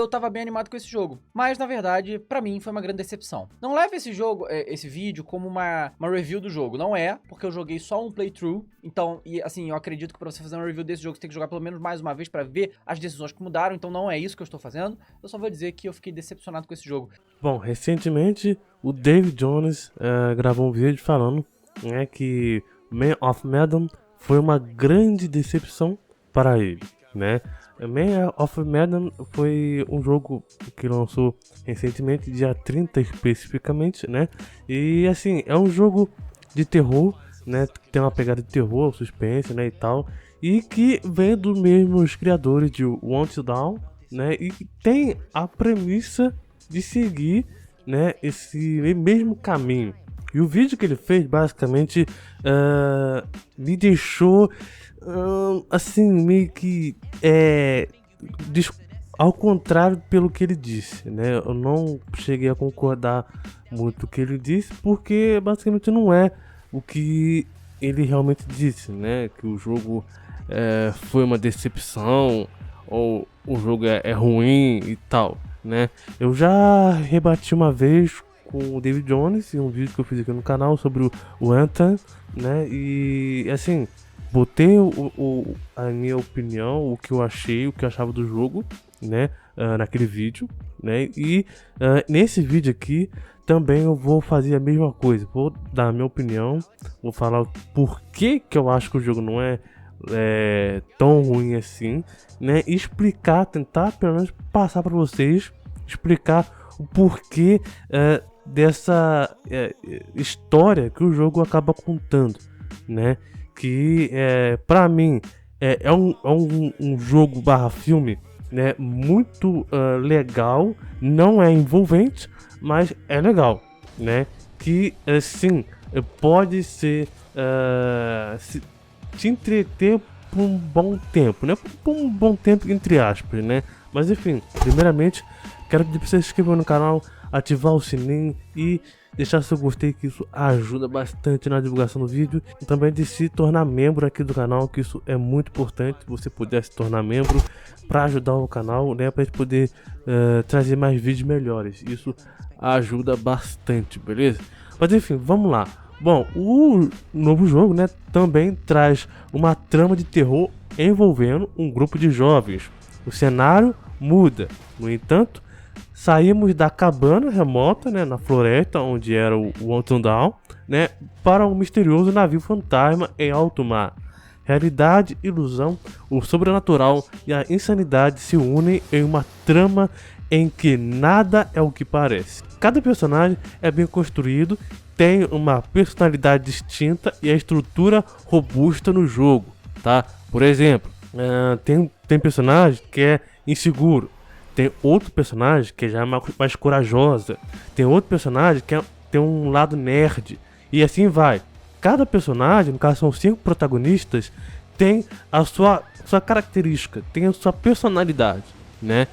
eu tava bem animado com esse jogo. Mas, na verdade, pra mim foi uma grande decepção. Não leve esse jogo, esse vídeo como uma review do jogo. Não é, porque eu joguei só um playthrough. Então, e assim, eu acredito que pra você fazer uma review desse jogo, você tem que jogar pelo menos mais uma vez pra ver as decisões que mudaram. Então não é isso que eu estou fazendo. Eu só vou dizer que eu fiquei decepcionado com esse jogo. Bom, recentemente o David Jones gravou um vídeo falando, né, que Man of Medan foi uma grande decepção para ele, né? Man of Medan foi um jogo que lançou recentemente, dia 30 especificamente, né? E assim, é um jogo de terror, né? Tem uma pegada de terror, suspense, né, e tal. E que vem dos mesmos criadores de Until Dawn, né? E que tem a premissa de seguir, né, esse mesmo caminho. E o vídeo que ele fez basicamente me deixou assim, meio que ao contrário pelo que ele disse, né? Eu não cheguei a concordar muito com o que ele disse, porque basicamente não é o que ele realmente disse, né? Que o jogo foi uma decepção, ou o jogo é ruim e tal, né? Eu já rebati uma vez com o David Jones em um vídeo que eu fiz aqui no canal sobre o Anthem, né? E assim, botei a minha opinião, o que eu achei, o que eu achava do jogo, né? Naquele vídeo, né? E nesse vídeo aqui também eu vou fazer a mesma coisa. Vou dar a minha opinião, vou falar o porquê que eu acho que o jogo não é tão ruim assim, né? E explicar, tentar pelo menos passar para vocês, explicar o porquê dessa história que o jogo acaba contando, né? Que para mim é um jogo barra filme, né? Muito legal, não é envolvente, mas é legal, né? Que sim, pode ser te entreter por um bom tempo, né? Por um bom tempo entre aspas, né? Mas enfim, primeiramente quero pedir para você se inscrever no canal, ativar o sininho e deixar seu gostei, que isso ajuda bastante na divulgação do vídeo, e também de se tornar membro aqui do canal, que isso é muito importante. Se você puder se tornar membro para ajudar o canal, né, para a gente poder trazer mais vídeos melhores, isso ajuda bastante, beleza? Mas enfim, vamos lá. Bom, o novo jogo, né, também traz uma trama de terror envolvendo um grupo de jovens. O cenário muda, no entanto, saímos da cabana remota, né, na floresta onde era o Until Dawn, né, para um misterioso navio fantasma em alto mar. Realidade, ilusão, o sobrenatural e a insanidade se unem em uma trama em que nada é o que parece. Cada personagem é bem construído, tem uma personalidade distinta e a estrutura robusta no jogo, tá? Por exemplo, tem personagem que é inseguro, tem outro personagem que já é mais corajosa, tem outro personagem que tem um lado nerd, e assim vai. Cada personagem, no caso são 5 protagonistas, tem a sua característica, tem a sua personalidade, né?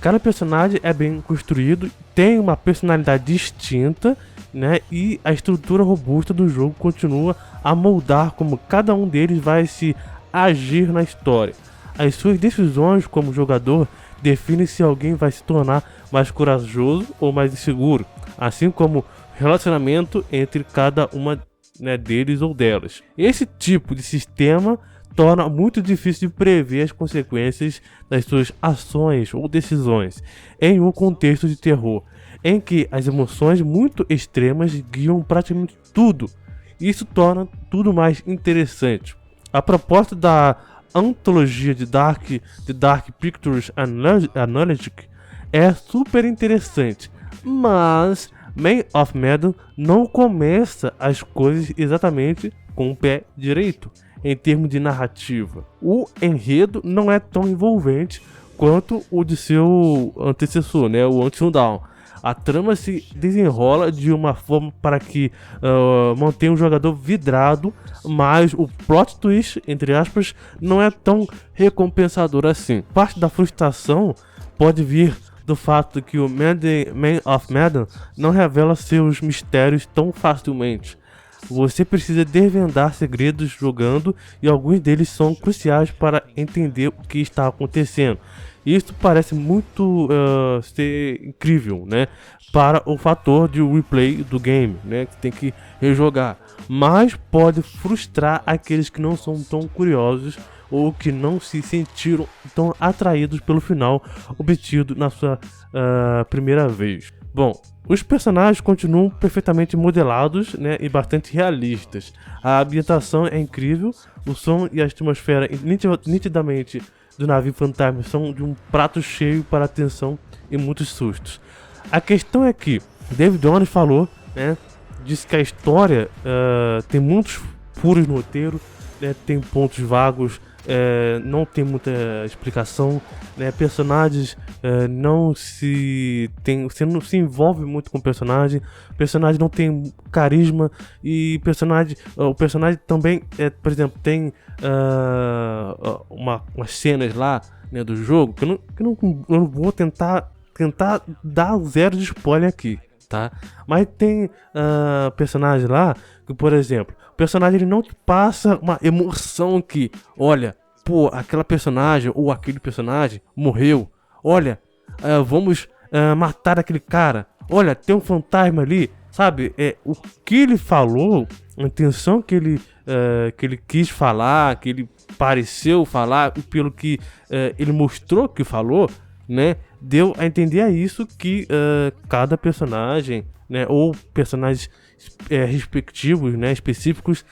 Cada personagem é bem construído, tem uma personalidade distinta, né? E a estrutura robusta do jogo continua a moldar como cada um deles vai se agir na história. As suas decisões como jogador definem se alguém vai se tornar mais corajoso ou mais inseguro, assim como relacionamento entre cada uma, né, deles ou delas. Esse tipo de sistema torna muito difícil de prever as consequências das suas ações ou decisões em um contexto de terror, em que as emoções muito extremas guiam praticamente tudo. Isso torna tudo mais interessante. A proposta da antologia de Dark Pictures Analogic é super interessante, mas Man of Medan não começa as coisas exatamente com o pé direito em termos de narrativa. O enredo não é tão envolvente quanto o de seu antecessor, né, o Until Dawn. A trama se desenrola de uma forma para que mantenha o jogador vidrado, mas o plot twist, entre aspas, não é tão recompensador assim. Parte da frustração pode vir do fato que o Man of Medan não revela seus mistérios tão facilmente. Você precisa desvendar segredos jogando, e alguns deles são cruciais para entender o que está acontecendo. E isso parece muito ser incrível, né? Para o fator de replay do game, né? Que tem que rejogar. Mas pode frustrar aqueles que não são tão curiosos ou que não se sentiram tão atraídos pelo final obtido na sua primeira vez. Bom, os personagens continuam perfeitamente modelados, né, e bastante realistas. A ambientação é incrível, o som e a atmosfera nitidamente do navio fantasma são de um prato cheio para atenção e muitos sustos. A questão é que David Jones falou, né, disse que a história tem muitos furos no roteiro, né, tem pontos vagos, não tem muita explicação, né, personagens você não se envolve muito com o personagem não tem carisma e o personagem também, por exemplo, tem umas cenas lá, né, do jogo que eu não vou tentar dar zero de spoiler aqui, tá? Mas tem personagens lá que, por exemplo, o personagem ele não te passa uma emoção que, olha, pô, aquela personagem ou aquele personagem morreu, olha, vamos matar aquele cara, olha, tem um fantasma ali, sabe? O que ele falou, a intenção que ele quis falar, que ele pareceu falar, pelo que ele mostrou que falou, né? Deu a entender a isso que cada personagem, né, ou personagens respectivos, né, específicos,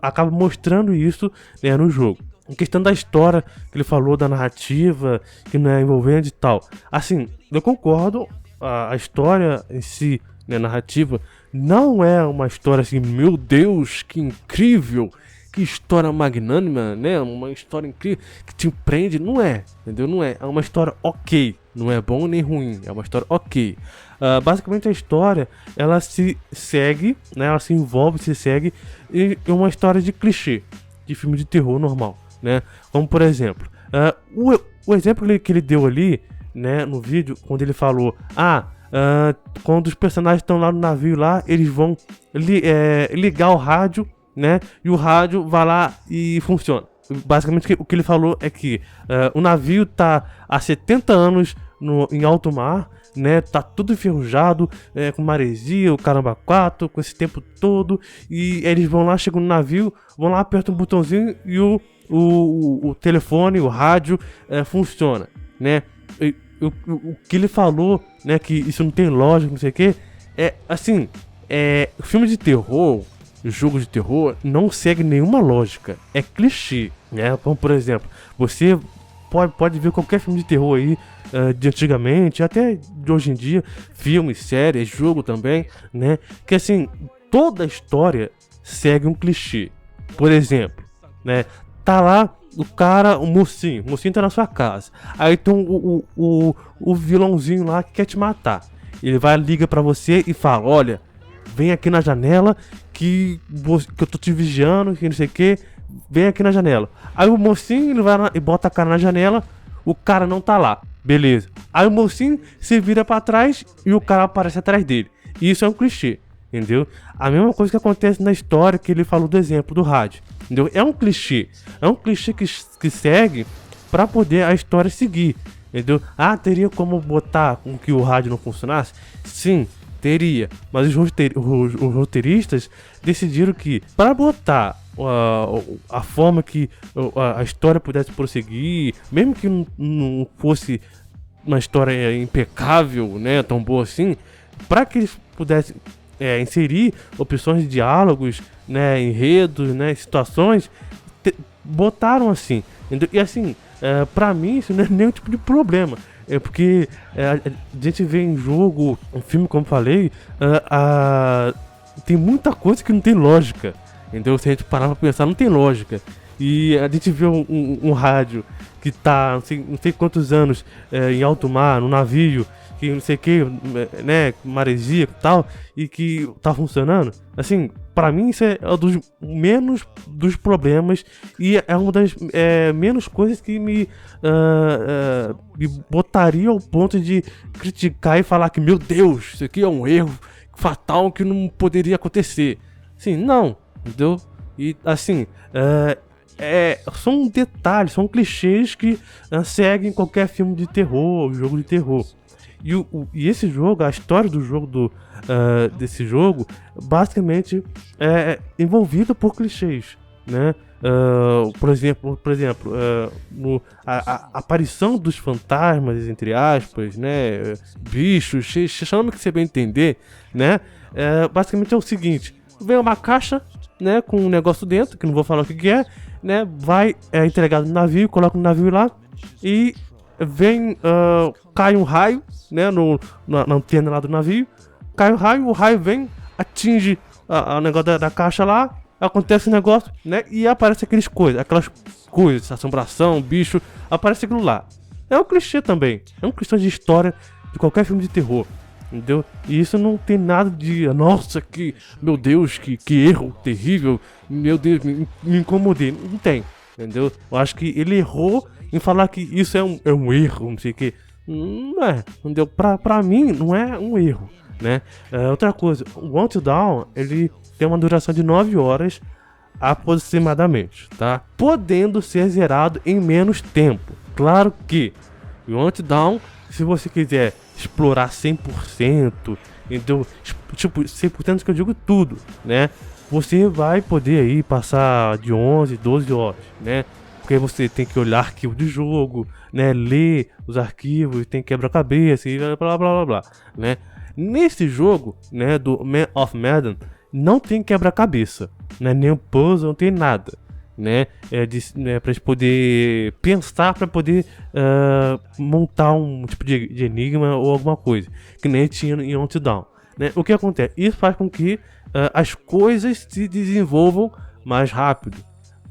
acaba mostrando isso, né, no jogo. Em questão da história que ele falou, da narrativa, que não é envolvente e tal. Assim, eu concordo, a história em si, né, a narrativa, não é uma história assim, meu Deus, que incrível, que história magnânima, né? Uma história incrível que te prende, não é, entendeu? Não é, é uma história ok, não é bom nem ruim, é uma história ok. Basicamente a história, ela se segue, né? Ela se envolve, se segue em uma história de clichê, de filme de terror normal, né? Como por exemplo, o exemplo que ele deu ali, né, no vídeo, quando ele falou, quando os personagens estão lá no navio lá, eles vão ligar o rádio, né? E o rádio vai lá e funciona. Basicamente o que ele falou é que o navio tá há 70 anos em alto mar, né? Tá tudo enferrujado, com maresia, o caramba 4, com esse tempo todo. E eles vão lá, chegam no navio, vão lá, apertam um botãozinho e o telefone, o rádio funciona, né? O que ele falou, né? Que isso não tem lógica, não sei o que. Assim, filme de terror, jogo de terror, não segue nenhuma lógica. É clichê, né? Como por exemplo, você pode ver qualquer filme de terror aí, de antigamente, até de hoje em dia, filmes, séries, jogo também, né? Que assim, toda a história segue um clichê. Por exemplo, né? Tá lá o cara, o mocinho tá na sua casa. Aí tem o vilãozinho lá que quer te matar. Ele vai, liga pra você e fala, olha, vem aqui na janela que eu tô te vigiando, que não sei o que, vem aqui na janela. Aí o mocinho, ele vai lá e bota a cara na janela, o cara não tá lá, beleza. Aí o mocinho se vira pra trás e o cara aparece atrás dele. E isso é um clichê, entendeu? A mesma coisa que acontece na história que ele falou do exemplo do rádio, entendeu? É um clichê que segue pra poder a história seguir, entendeu? Teria como botar com que o rádio não funcionasse? Sim, teria, mas os roteiristas decidiram que para botar a forma que a história pudesse prosseguir, mesmo que não fosse uma história impecável, né, tão boa assim, para que eles pudessem inserir opções de diálogos, né, enredos, né, situações, botaram assim, entendeu? E assim, pra mim isso não é nenhum tipo de problema. Porque a gente vê em jogo, um filme, como falei, tem muita coisa que não tem lógica, entendeu? Se a gente parar pra pensar, não tem lógica. E a gente vê um rádio que tá não sei quantos anos em alto mar, no navio, que não sei o que, né, maresia e tal, e que tá funcionando. Assim, pra mim isso é dos menos dos problemas e é uma das menos coisas que me botaria ao ponto de criticar e falar que, meu Deus, isso aqui é um erro fatal que não poderia acontecer. Sim, não, entendeu? E assim, são detalhes, são clichês que seguem qualquer filme de terror, jogo de terror. E esse jogo, a história do jogo desse jogo, basicamente é envolvida por clichês, né? Por exemplo, a aparição dos fantasmas, entre aspas, né? Bichos, chama que você bem entender, né? Basicamente é o seguinte: vem uma caixa, né? Com um negócio dentro, que não vou falar o que é, né? Vai entregado no navio, coloca no navio lá e cai um raio, né, na antena lá do navio, cai o raio vem, atinge o negócio da caixa lá, acontece o negócio, né, e aparece aquelas coisas, assombração, bicho, aparece aquilo lá. É um clichê também, é um clichê de história de qualquer filme de terror, entendeu? E isso não tem nada de, nossa, meu Deus, que erro terrível, meu Deus, me incomodei, não tem, entendeu? Eu acho que ele errou em falar que isso é um erro, não sei o que. Não é, entendeu? Pra mim, não é um erro, né? Outra coisa, o Until Dawn, ele tem uma duração de 9 horas aproximadamente, tá? Podendo ser zerado em menos tempo. Claro que o Until Dawn, se você quiser explorar 100%, então, tipo, 100% que eu digo tudo, né? Você vai poder aí passar de 11, 12 horas, né? Porque você tem que olhar arquivo de jogo, né? Ler os arquivos, tem quebra-cabeça e blá blá blá blá, né? Nesse jogo, né, do Man of Medan, não tem quebra-cabeça, né? Nem puzzle, não tem nada, né? Pra gente poder pensar, pra poder montar um tipo de enigma ou alguma coisa, que nem tinha em Until Dawn, né? O que acontece? Isso faz com que as coisas se desenvolvam mais rápido,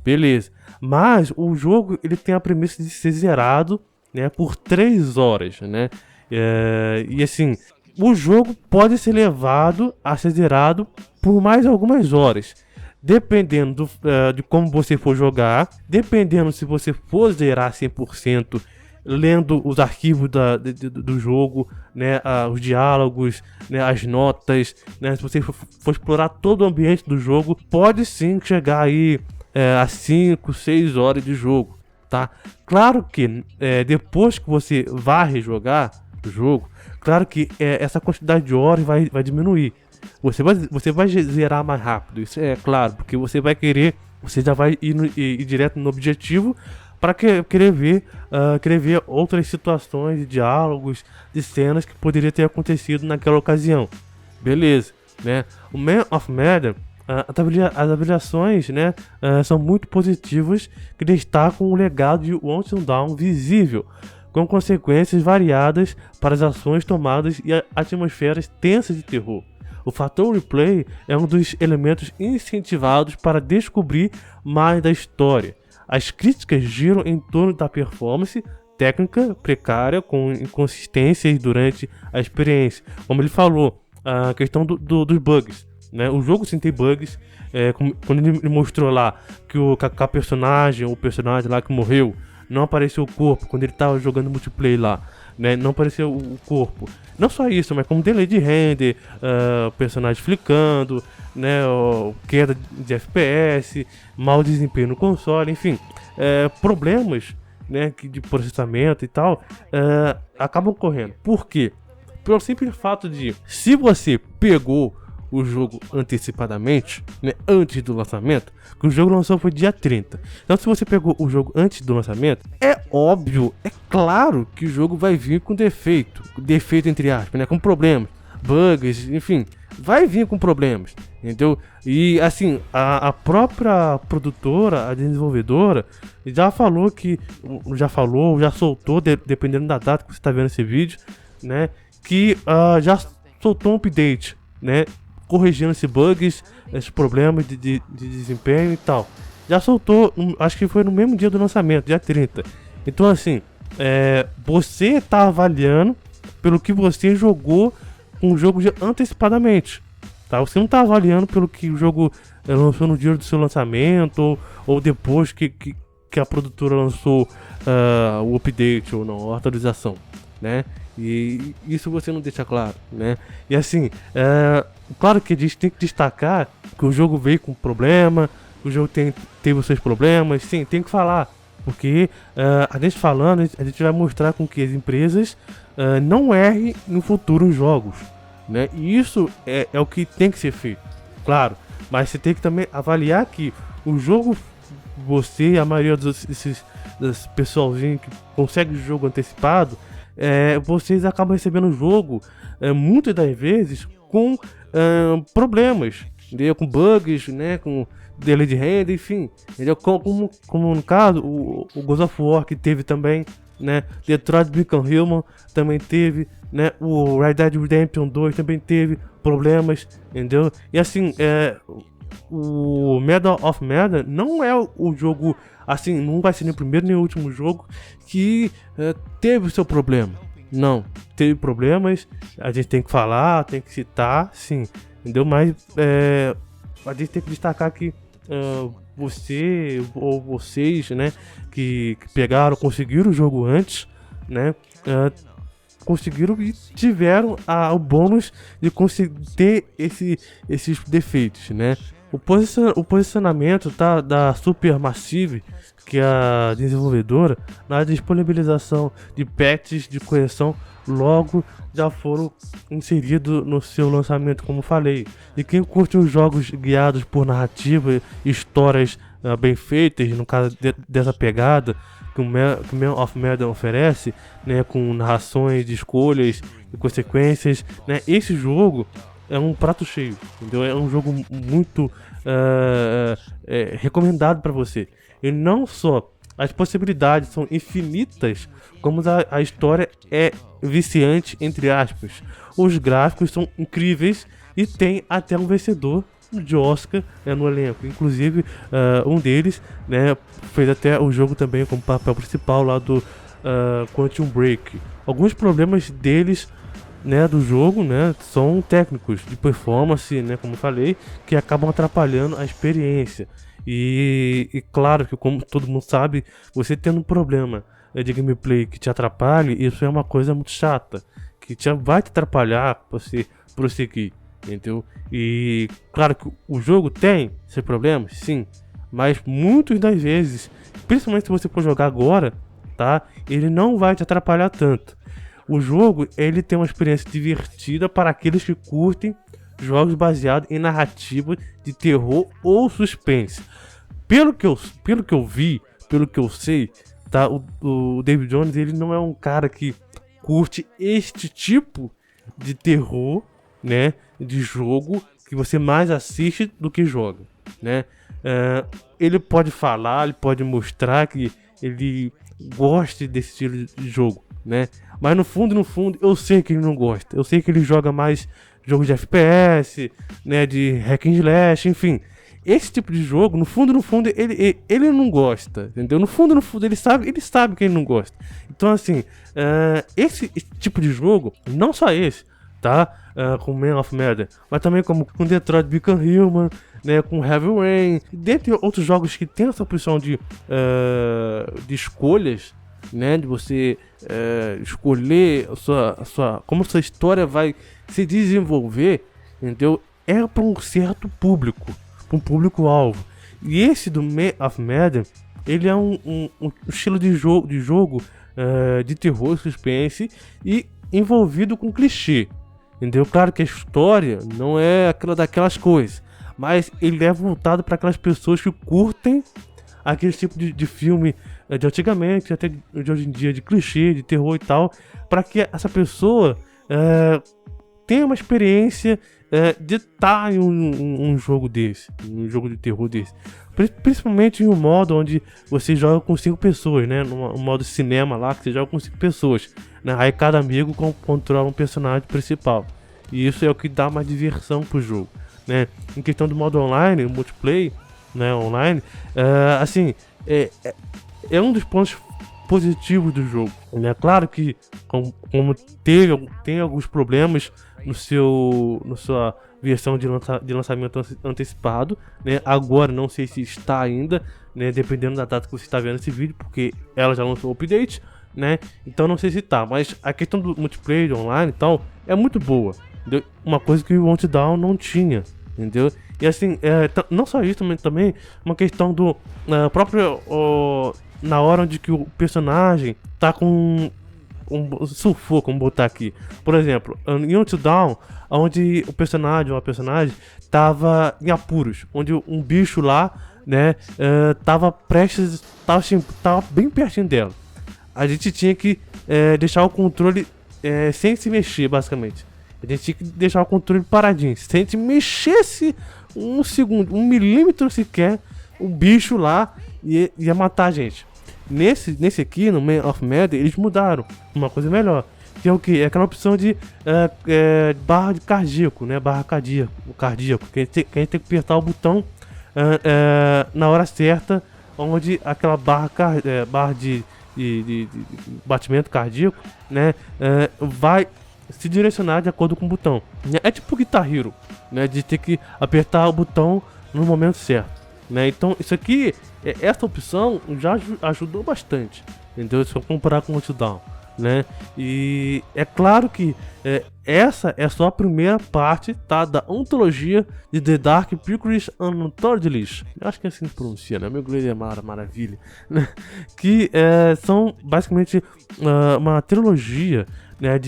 beleza? Mas o jogo, ele tem a premissa de ser zerado, né, por 3 horas, né? E assim, o jogo pode ser levado a ser zerado por mais algumas horas, dependendo de como você for jogar, dependendo se você for zerar 100%, lendo os arquivos do jogo, né, os diálogos, né, as notas, né, se você for explorar todo o ambiente do jogo, pode sim chegar aí a 5, 6 horas de jogo, tá? Claro que depois que você vai rejogar o jogo, claro que essa quantidade de horas vai diminuir. Você vai zerar mais rápido, isso é claro, porque você já vai ir direto no objetivo para querer ver outras situações de diálogos, de cenas que poderiam ter acontecido naquela ocasião. Beleza, né? O Man of Medan, as avaliações, né, são muito positivas, que destacam o legado de Until Dawn visível, com consequências variadas para as ações tomadas e atmosferas tensas de terror. O fator replay é um dos elementos incentivados para descobrir mais da história. As críticas giram em torno da performance técnica precária, com inconsistências durante a experiência. Como ele falou, a questão dos bugs, né? O jogo sim tem bugs. Quando ele mostrou lá que o personagem lá que morreu, não apareceu o corpo quando ele estava jogando multiplayer lá, né? Não apareceu o corpo. Não só isso, mas como delay de render, personagem flicando, né? Queda de FPS, mau desempenho no console, enfim, problemas, né, de processamento e tal, acabam ocorrendo. Por quê? Pelo simples fato de, se você pegou o jogo antecipadamente, né, antes do lançamento, que o jogo lançou foi dia 30. Então, se você pegou o jogo antes do lançamento, é óbvio, é claro que o jogo vai vir com defeito entre aspas, né, com problemas, bugs, enfim, vai vir com problemas, entendeu? E assim, a própria produtora, a desenvolvedora, já soltou, dependendo da data que você está vendo esse vídeo, né, que já soltou um update, né, corrigindo esses bugs, esses problemas de desempenho e tal. Já soltou, acho que foi no mesmo dia do lançamento, dia 30. Então assim, você tá avaliando pelo que você jogou um jogo antecipadamente, tá? Você não tá avaliando pelo que o jogo lançou no dia do seu lançamento, ou depois que a produtora lançou o update ou não, a atualização, né? E isso você não deixa claro, né? E assim, claro que a gente tem que destacar que o jogo veio com problema, que o jogo teve os seus problemas, sim, tem que falar. Porque a gente falando, a gente vai mostrar com que as empresas não errem em futuros jogos, né? E isso é o que tem que ser feito, claro. Mas você tem que também avaliar que o jogo, você e a maioria das pessoalzinhos que consegue o jogo antecipado, vocês acabam recebendo o jogo muitas das vezes com problemas, entendeu? Com bugs, né? Com delay de renda, enfim, entendeu? Como no caso o God of War, que teve também, né? Detroit Become Human também teve, né? O Red Dead Redemption 2 também teve problemas, entendeu? E assim, o Medal of Madden não é o jogo, assim, não vai ser nem o primeiro nem o último jogo que teve o seu problema. Não, teve problemas, a gente tem que falar, tem que citar, sim, entendeu? Mas a gente tem que destacar que você ou vocês, né, que pegaram, conseguiram o jogo antes, né, conseguiram e tiveram o bônus de conseguir ter esses defeitos, né. O posicionamento da Supermassive, que é a desenvolvedora, na disponibilização de patches de correção logo já foram inseridos no seu lançamento, como falei. E quem curte os jogos guiados por narrativa e histórias bem feitas, no caso dessa pegada que o Man of Medan oferece, né, com narrações de escolhas e consequências, né, esse jogo é um prato cheio, entendeu? É um jogo muito recomendado para você. E não só as possibilidades são infinitas, como a história é viciante, entre aspas. Os gráficos são incríveis e tem até um vencedor de Oscar, né, no elenco. Inclusive, um deles, né, fez até o jogo também como papel principal lá do Quantum Break. Alguns problemas deles, né, do jogo, né, são técnicos de performance, né, como eu falei, que acabam atrapalhando a experiência. E claro que, como todo mundo sabe, você tendo um problema de gameplay que te atrapalhe, isso é uma coisa muito chata, que vai te atrapalhar pra você prosseguir, entendeu? E claro que o jogo tem seus problemas, sim, mas muitas das vezes, principalmente se você for jogar agora, tá, ele não vai te atrapalhar tanto. O jogo, ele tem uma experiência divertida para aqueles que curtem jogos baseados em narrativa de terror ou suspense. Pelo que eu vi, pelo que eu sei, tá, o David Jones, ele não é um cara que curte este tipo de terror, né, de jogo que você mais assiste do que joga, né? Ele pode falar, ele pode mostrar que ele gosta desse estilo de jogo, né? Mas no fundo, eu sei que ele não gosta. Eu sei que ele joga mais jogos de FPS, né, de hack and slash, enfim. Esse tipo de jogo, no fundo, ele não gosta, entendeu? No fundo, ele sabe que ele não gosta. Então, assim, esse tipo de jogo, não só esse, tá? Com Man of Madden, mas também como com Detroit Become Human, né, com Heavy Rain, dentre outros jogos que tem essa opção de escolhas, né, de você escolher como sua história vai se desenvolver, entendeu? É para um certo público, para um público-alvo. E esse do Man of Madden, ele é um estilo de jogo de terror, suspense e envolvido com clichê, entendeu? Claro que a história não é daquelas coisas, mas ele é voltado para aquelas pessoas que curtem aquele tipo de filme de antigamente, até de hoje em dia, de clichê, de terror e tal, para que essa pessoa tenha uma experiência de estar em um jogo desse, um jogo de terror desse. Principalmente em um modo onde você joga com 5 pessoas, né? No modo cinema lá, que você joga com 5 pessoas, né? Aí cada amigo controla um personagem principal. E isso é o que dá mais diversão pro jogo, né? Em questão do modo online, o multiplayer, né, online, assim, é um dos pontos positivos do jogo, né? Claro que como tem alguns problemas na sua versão de lançamento antecipado, né? Agora não sei se está ainda, né? Dependendo da data que você está vendo esse vídeo, porque ela já lançou o update, né? Então não sei se tá, mas a questão do multiplayer online e tal é muito boa, entendeu? Uma coisa que o Until Dawn não tinha, entendeu? E assim, não só isso, mas também uma questão do próprio na hora onde que o personagem tá com um sufoco, vamos botar aqui. Por exemplo, em Until Dawn, onde o personagem ou a personagem tava em apuros, onde um bicho lá, né, tava prestes, tava bem pertinho dela. A gente tinha que deixar o controle sem se mexer, basicamente. A gente tinha que deixar o controle paradinho. Se a gente mexesse um segundo, 1 milímetro sequer, o bicho lá ia matar a gente. Nesse aqui, no Man of Medan, eles mudaram uma coisa melhor. Que é o que? É aquela opção de barra de cardíaco, né? Barra cardíaco. Que a gente tem que apertar o botão na hora certa, onde aquela barra de batimento cardíaco, né? Vai se direcionar de acordo com o botão. É tipo Guitar Hero, né? De ter que apertar o botão no momento certo, né? Então isso aqui, essa opção já ajudou bastante, entendeu? Se eu comparar com o Until Dawn, né? E é claro que essa é só a primeira parte, tá? Da ontologia de The Dark Pictures Anthologies. Eu acho que é assim que pronuncia, né? Meu inglês é maravilha, né? Que são basicamente uma trilogia, né?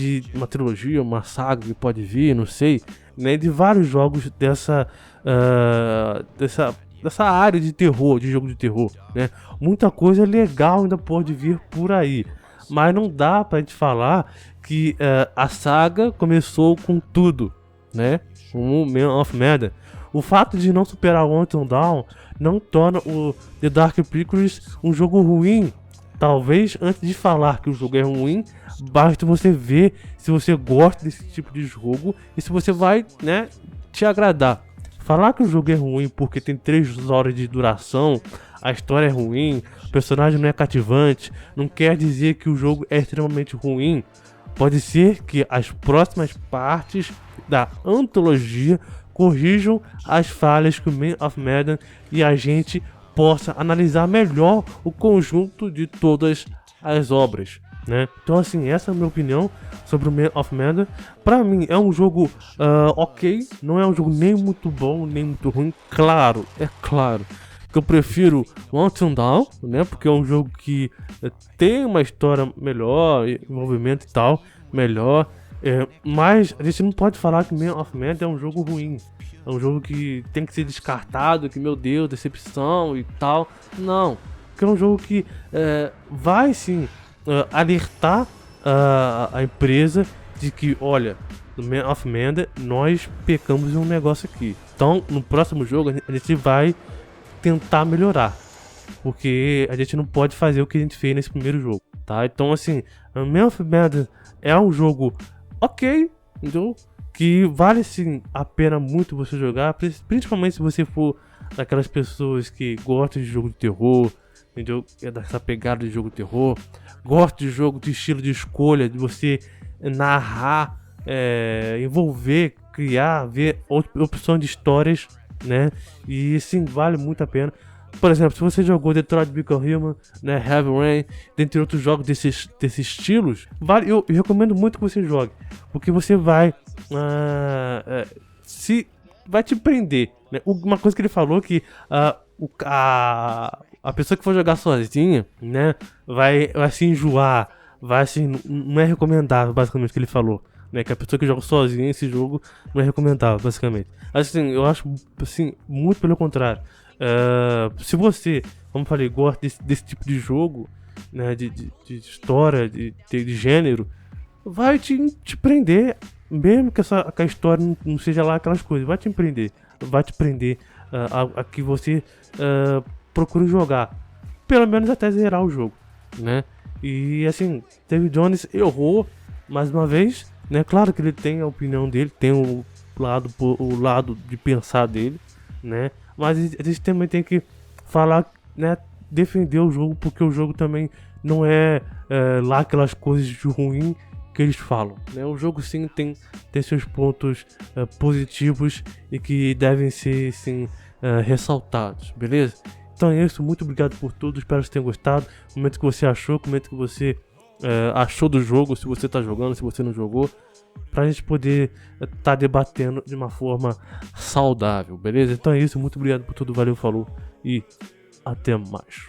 Uma saga que pode vir, não sei, né? De vários jogos dessa área de terror, de jogo de terror, né? Muita coisa legal ainda pode vir por aí. Mas não dá pra gente falar que a saga começou com tudo, né? Com o Man of Medan. O fato de não superar o Until Dawn não torna o The Dark Pictures um jogo ruim. Talvez, antes de falar que o jogo é ruim, basta você ver se você gosta desse tipo de jogo e se você vai, né, te agradar. Falar que o jogo é ruim porque tem 3 horas de duração, a história é ruim, o personagem não é cativante, não quer dizer que o jogo é extremamente ruim. Pode ser que as próximas partes da antologia corrijam as falhas que o Man of Medan e a gente possa analisar melhor o conjunto de todas as obras, né? Então assim, essa é a minha opinião sobre o Man of Medan. Pra mim é um jogo ok, não é um jogo nem muito bom, nem muito ruim. Claro que eu prefiro o Until Dawn, né? Porque é um jogo que tem uma história melhor, envolvimento e tal, melhor. Mas a gente não pode falar que Man of Medan é um jogo ruim. É um jogo que tem que ser descartado, que meu Deus, decepção e tal. Não, porque é um jogo que vai sim alertar a empresa de que, olha, no Man of Medan nós pecamos em um negócio aqui. Então, no próximo jogo a gente vai tentar melhorar, porque a gente não pode fazer o que a gente fez nesse primeiro jogo, tá? Então, assim, Man of Medan é um jogo ok, entendeu? Que vale sim a pena muito você jogar, principalmente se você for daquelas pessoas que gostam de jogo de terror, entendeu? É dessa pegada de jogo de terror, gosta de jogo de estilo de escolha, de você narrar, envolver, criar, ver opções de histórias, né? E sim, vale muito a pena. Por exemplo, se você jogou Detroit Become Human, né, Heavy Rain, dentre outros jogos desses estilos, eu recomendo muito que você jogue, porque você vai vai te prender, né? Uma coisa que ele falou que a pessoa que for jogar sozinha, né, vai se enjoar, vai assim, não é recomendável, basicamente, o que ele falou, né, que a pessoa que joga sozinha esse jogo não é recomendável, basicamente. Assim, eu acho, assim, muito pelo contrário. Se você, como falei, gosta desse tipo de jogo, né, de história, de gênero, vai te prender, mesmo que a história não seja lá aquelas coisas, vai te prender a que você procure jogar, pelo menos até zerar o jogo, né? E assim, David Jones errou mais uma vez, né? Claro que ele tem a opinião dele, tem o lado de pensar dele, né? Mas a gente também tem que falar, né? Defender o jogo, porque o jogo também não é lá aquelas coisas de ruim que eles falam, né? O jogo sim tem seus pontos positivos e que devem ser sim ressaltados, beleza? Então é isso, muito obrigado por tudo, espero que vocês tenham gostado. Comenta o que você achou, comenta o que você achou do jogo, se você tá jogando, se você não jogou, pra gente poder tá debatendo de uma forma saudável, beleza? Então é isso, muito obrigado por tudo, valeu, falou e até mais.